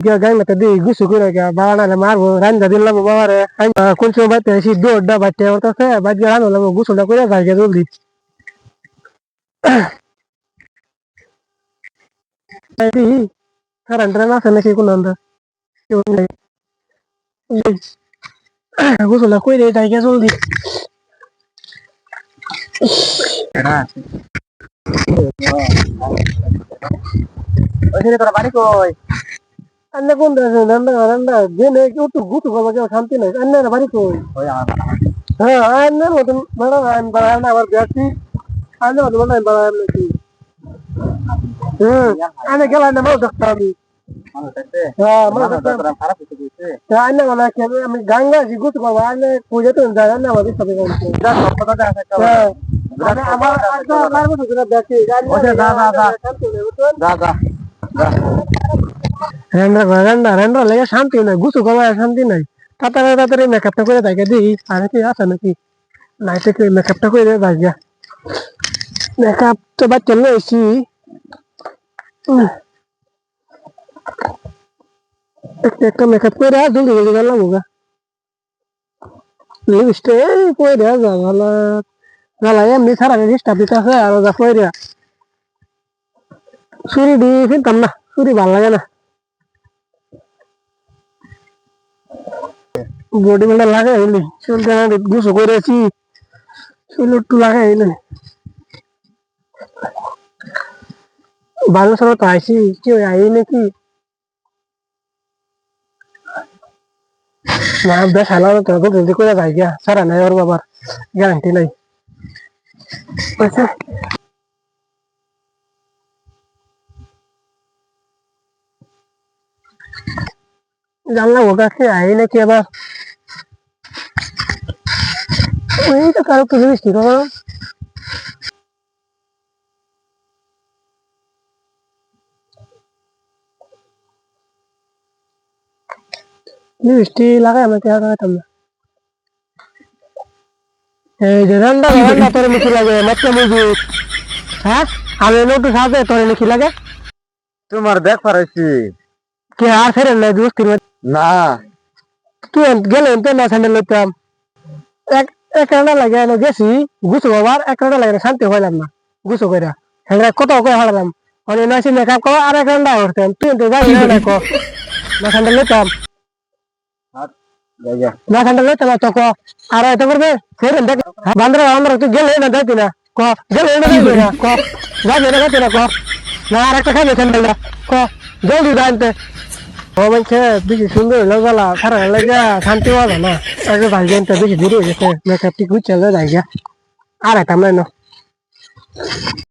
গাই মতো দিই গুছু করে বাড়ালে মারবো রান্না দিলাম বাবারে কোন সময় বাড়তে আসি দৌড়টা বাড়তে ওরতাছে বাড়ি রান্না গুছুটা করে যাই জলদি কারেন্ট আছে নাকি কোন আন্দা কেউ নেই গোসলটা কইরে যাই জলদি তোরা বাড়ি কই अन्य कोण रंडा जे नाही की तू गुतू बाबा केव्हा शांती नाही अन्य बारी कोण हा अन्य होतं मला बळायला व्यक्ती अन्य होतं मला बळायला नाही अन्य गेला ना मला दसता मी हा मला अन्य मला आम्ही गांगाची गुतू बाबा अन्य पूजेतून जायला ना मला सगळे রেন্ডা লেগে শান্তি নাই গুছু গলায় শান্তি নাই তাড়াতাড়ি মেকআপটা করে থাকে দিই আর কি আছে নাকি নাই থেকে মেকআপটা করে ভাইয়া মেকআপ তো বা চলে এসি একটা মেকআপ করে জলদি জলদি গেলাম ওগা লিপস্টিক করে যা ভালো গলা এমনি সারা ডিস্টার্ব দিতে আছে আর যা করে ছুরি দিয়ে ফিরতাম না ছুরি ভালো লাগে না বডি মেলা লাগাই হইলি চুলটা গুছো করেছি চুল একটু লাগাই হইলি ভালো সব তো আইসি কেউ আই নাকি না বেশ হালা তো জলদি করে যাই গিয়া সারা নাই ওর বাবার গ্যারান্টি নাই আচ্ছা জানলাম ওর কাছে আই নাকি আবার ওই তো কারো তো জিনিস ঠিক হবে মিষ্টি লাগাই আমাকে আর লাগাইতাম না এই যে রান্না তোর মিষ্টি লাগে মাত্র মুজি হ্যাঁ আমি নোটু সাথে তোর মিষ্টি লাগে তোমার দেখ পারাইছি কে আর ফেরেন না দোস্তির না তুই গেলেন তো না স্যান্ডেল লইতাম এক রান্না লাগে গেছি গুছো বাবার এক রান্না লাগে শান্তি হইলাম না গুছো কইরা হ্যাঁ কত করে হারালাম অনেক নাইছি মেকআপ করো আর এক রান্না করতাম তুই তো যাবি না কো না স্যান্ডেল লইতাম না স্যান্ডেল লইতাম তো কো আর এত করবে ফেরেন দেখ বান্দরা তুই গেলে না যাইতি না ক গেলে না যাইতি না ক যাবি না যাইতি না ক না আর একটা খাবে স্যান্ডেলটা ক জলদি যাইতে ও বলছে বেশি সুন্দর লাগলা খারাপ লাগে শান্তি হবে না আগে ভাই জানতে বেশি দূরে গেছে মেকআপ ঠিক হচ্ছে যাই গিয়া আর একটা না